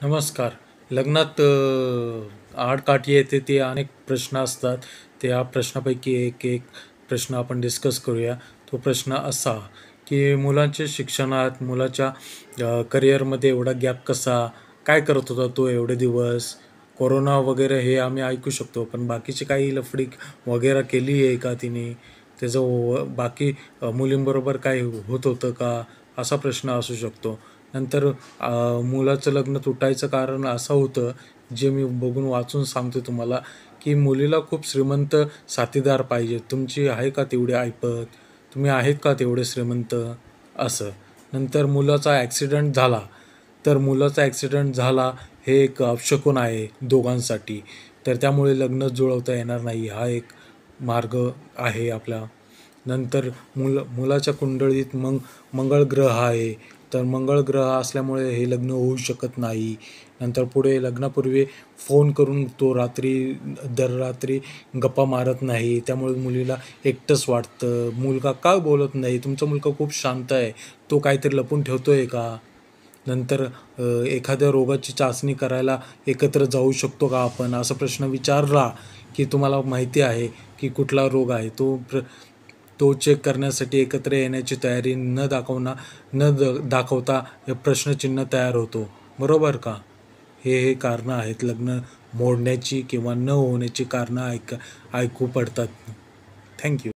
नमस्कार. लग्नात आडकाठी येते ते अनेक प्रश्न असतात. त्या प्रश्नापैकी एक प्रश्न आपण डिस्कस करूया. तो प्रश्न असा, की मुलांच्या शिक्षणात, मुलाच्या करिअरमध्ये एवढा गॅप कसा? काय करत होता तो एवढे दिवस? कोरोना वगैरे हे आम्ही ऐकू शकतो, पण बाकीची काही लफडी वगैरे केली आहे का तिने? त्याचं बाकी मुलींबरोबर काय होत होतं का? असा प्रश्न असू शकतो. नंतर मुलाचं लग्न तुटायचं कारण असं होतं, जे मी बघून वाचून सांगतो तुम्हाला, की मुलीला खूप श्रीमंत साथीदार पाहिजे. तुमची आहे का तेवढी ऐपत? तुम्ही आहेत का तेवढे श्रीमंत? असं. नंतर मुलाचा ॲक्सिडेंट झाला, तर मुलाचा ॲक्सिडेंट झाला हे एक अपशकुन आहे दोघांसाठी. तर त्यामुळे लग्न जुळवता येणार नाही, हा एक मार्ग आहे आपला. नंतर मुलाच्या कुंडळीत मंगळ ग्रह आहे, तर मंगळ ग्रह असल्यामुळे हे लग्न होऊ शकत नाही. नंतर पुढे लग्नापूर्वी फोन करून तो दर रात्री गप्पा मारत नाही, त्यामुळे मुलीला एकटंच वाटतं. मुलगा का बोलत नाही? तुमचा मुलगा खूप शांत आहे, तो काहीतरी लपून ठेवतो आहे का? नंतर एखाद्या रोगाची चाचणी करायला एकत्र जाऊ शकतो का आपण? असा प्रश्न विचारला, की तुम्हाला माहिती आहे की कुठला रोग आहे, तो चेक करण्यासाठी एकत्र येण्याची तयारी न दाखवता हे प्रश्नचिन्ह तयार होतो. बरोबर का? हे कारणं आहेत लग्न मोडण्याची किंवा न होण्याची कारणं ऐकू पडतात. Thank you.